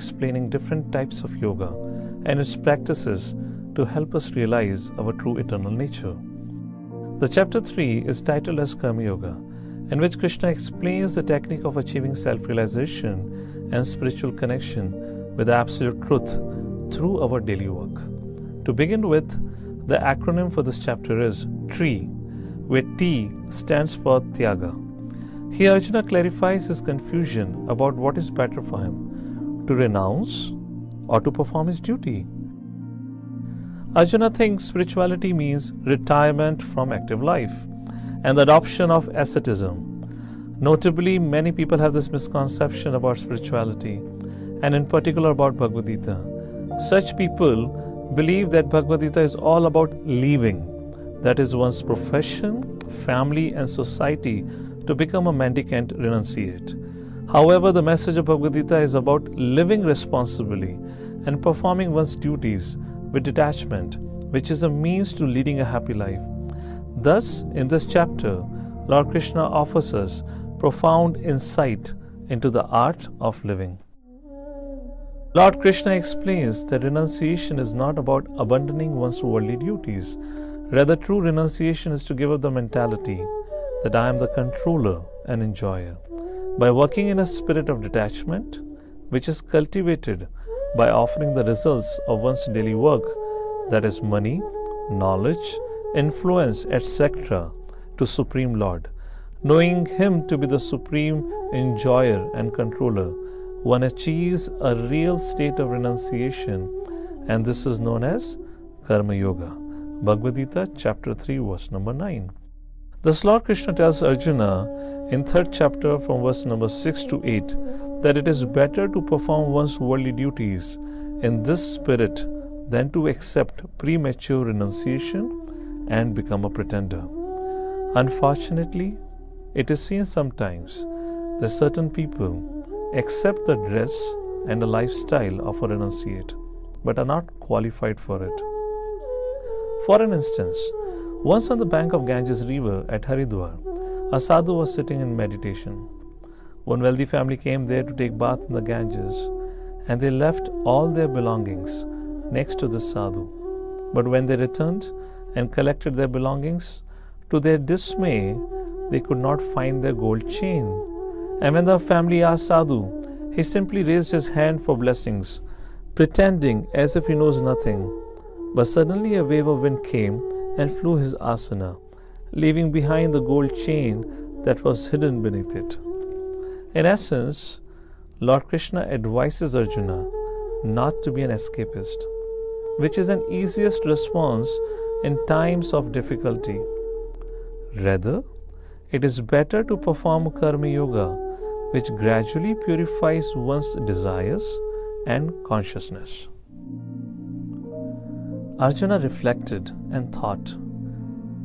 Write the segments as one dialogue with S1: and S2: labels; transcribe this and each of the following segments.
S1: explaining different types of yoga and its practices to help us realize our true eternal nature. The chapter 3 is titled as Karma Yoga, in which Krishna explains the technique of achieving self-realization and spiritual connection with absolute truth through our daily work. To begin with, the acronym for this chapter is TREE, where T stands for Tyaga. Here Arjuna clarifies his confusion about what is better for him, to renounce or to perform his duty. Arjuna thinks spirituality means retirement from active life and the adoption of asceticism. Notably, many people have this misconception about spirituality, and in particular about Bhagavad Gita. Such people believe that Bhagavad Gita is all about leaving, that is, one's profession, family, and society, to become a mendicant renunciate. However, the message of Bhagavad Gita is about living responsibly and performing one's duties with detachment, which is a means to leading a happy life. Thus, in this chapter, Lord Krishna offers us profound insight into the art of living. Lord Krishna explains that renunciation is not about abandoning one's worldly duties. Rather, true renunciation is to give up the mentality that I am the controller and enjoyer. By working in a spirit of detachment, which is cultivated by offering the results of one's daily work, that is money, knowledge, influence, etc., to Supreme Lord, knowing Him to be the supreme enjoyer and controller, one achieves a real state of renunciation, and this is known as Karma Yoga. Bhagavad Gita, chapter 3, verse number 9. Thus Lord Krishna tells Arjuna in 3rd chapter from verse number 6 to 8 that it is better to perform one's worldly duties in this spirit than to accept premature renunciation and become a pretender. Unfortunately, it is seen sometimes that certain people accept the dress and the lifestyle of a renunciate but are not qualified for it. For an instance, once on the bank of Ganges river at Haridwar, a sadhu was sitting in meditation. One wealthy family came there to take bath in the Ganges, and they left all their belongings next to the sadhu. But when they returned and collected their belongings, to their dismay, they could not find their gold chain. And when the family asked sadhu, he simply raised his hand for blessings, pretending as if he knows nothing. But suddenly a wave of wind came and flew his asana, leaving behind the gold chain that was hidden beneath it. In essence, Lord Krishna advises Arjuna not to be an escapist, which is an easiest response in times of difficulty. Rather, it is better to perform Karma Yoga, which gradually purifies one's desires and consciousness. Arjuna reflected and thought,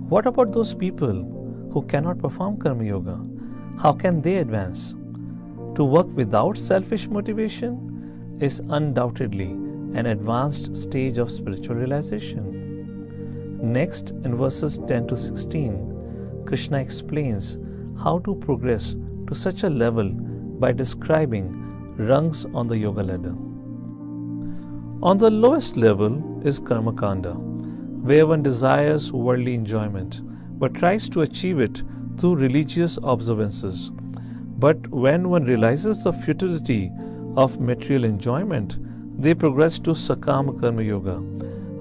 S1: what about those people who cannot perform Karma Yoga? How can they advance? To work without selfish motivation is undoubtedly an advanced stage of spiritual realization. Next, in verses 10 to 16, Krishna explains how to progress to such a level by describing rungs on the yoga ladder. On the lowest level is Karma Kanda, where one desires worldly enjoyment but tries to achieve it through religious observances. But when one realizes the futility of material enjoyment, they progress to Sakama Karma Yoga,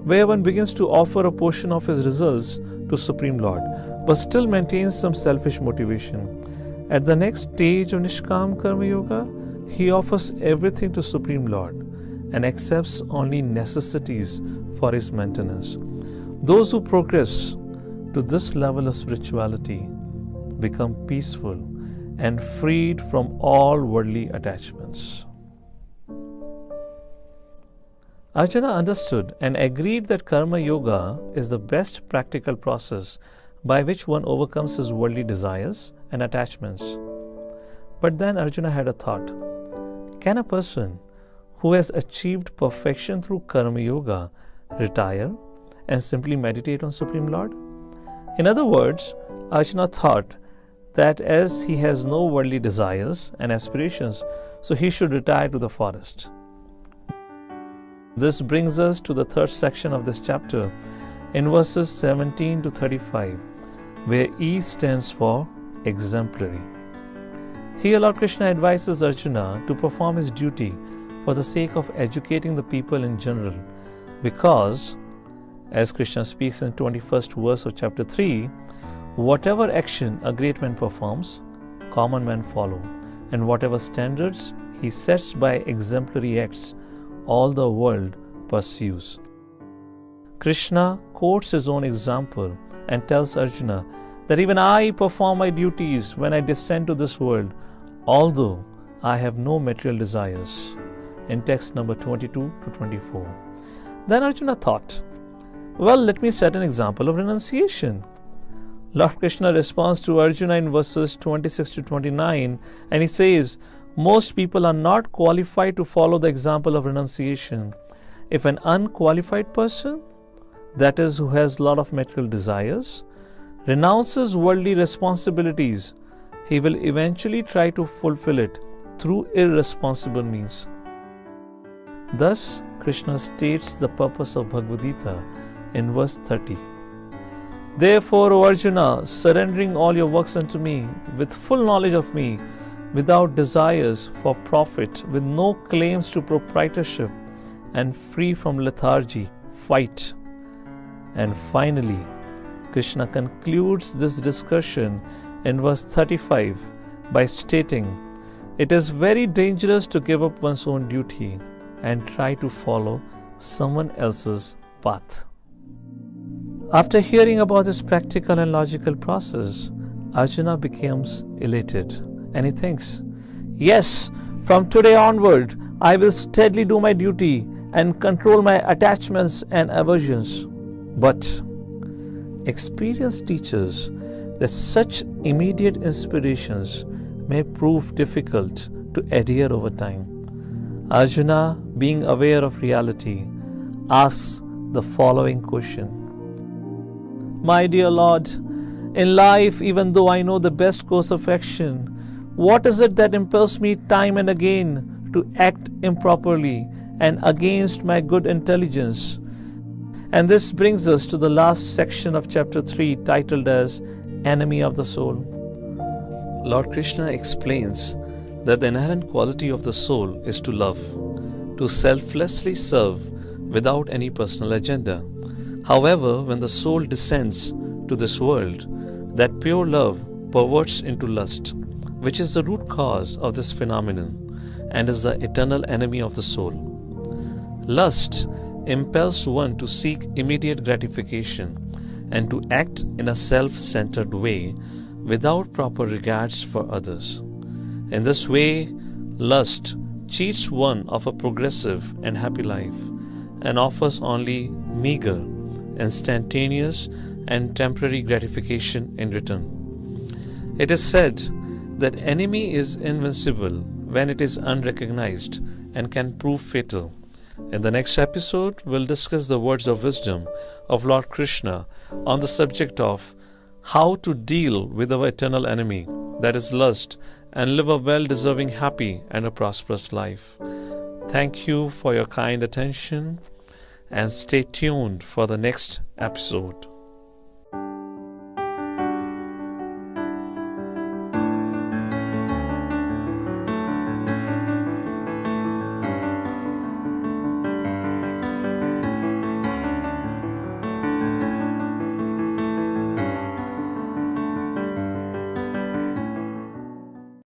S1: where one begins to offer a portion of his results to Supreme Lord, but still maintains some selfish motivation. At the next stage of Nishkam Karma Yoga, he offers everything to Supreme Lord and accepts only necessities for his maintenance. Those who progress to this level of spirituality become peaceful and freed from all worldly attachments. Arjuna understood and agreed that Karma Yoga is the best practical process by which one overcomes his worldly desires and attachments. But then Arjuna had a thought. Can a person who has achieved perfection through Karma Yoga retire and simply meditate on Supreme Lord? In other words, Arjuna thought that as he has no worldly desires and aspirations, so he should retire to the forest. This brings us to the third section of this chapter in verses 17 to 35, where E stands for exemplary. Here Lord Krishna advises Arjuna to perform his duty for the sake of educating the people in general, because, as Krishna speaks in 21st verse of chapter 3, whatever action a great man performs, common men follow, and whatever standards he sets by exemplary acts, all the world pursues. Krishna quotes his own example and tells Arjuna that even I perform my duties when I descend to this world, although I have no material desires. In text number 22 to 24. Then Arjuna thought, well, let me set an example of renunciation. Lord Krishna responds to Arjuna in verses 26 to 29, and he says, most people are not qualified to follow the example of renunciation. If an unqualified person, that is, who has a lot of material desires, renounces worldly responsibilities, he will eventually try to fulfill it through irresponsible means. Thus, Krishna states the purpose of Bhagavad Gita in verse 30. Therefore, O Arjuna, surrendering all your works unto me, with full knowledge of me, without desires for profit, with no claims to proprietorship, and free from lethargy, fight. And finally, Krishna concludes this discussion in verse 35 by stating, it is very dangerous to give up one's own duty and try to follow someone else's path. After hearing about this practical and logical process, Arjuna becomes elated and he thinks, yes, from today onward, I will steadily do my duty and control my attachments and aversions. But experience teaches that such immediate inspirations may prove difficult to adhere over time. Arjuna, being aware of reality, asks the following question. My dear Lord, in life, even though I know the best course of action, what is it that impels me time and again to act improperly and against my good intelligence? And this brings us to the last section of chapter 3, titled as Enemy of the Soul. Lord Krishna explains that the inherent quality of the soul is to love, to selflessly serve without any personal agenda. However, when the soul descends to this world, that pure love perverts into lust, which is the root cause of this phenomenon and is the eternal enemy of the soul. Lust impels one to seek immediate gratification and to act in a self-centered way without proper regards for others. In this way, lust cheats one of a progressive and happy life and offers only meager, instantaneous and temporary gratification in return. It is said that enemy is invincible when it is unrecognized and can prove fatal. In the next episode, we'll discuss the words of wisdom of Lord Krishna on the subject of how to deal with our eternal enemy, that is lust, and live a well-deserving, happy and a prosperous life. Thank you for your kind attention and stay tuned for the next episode.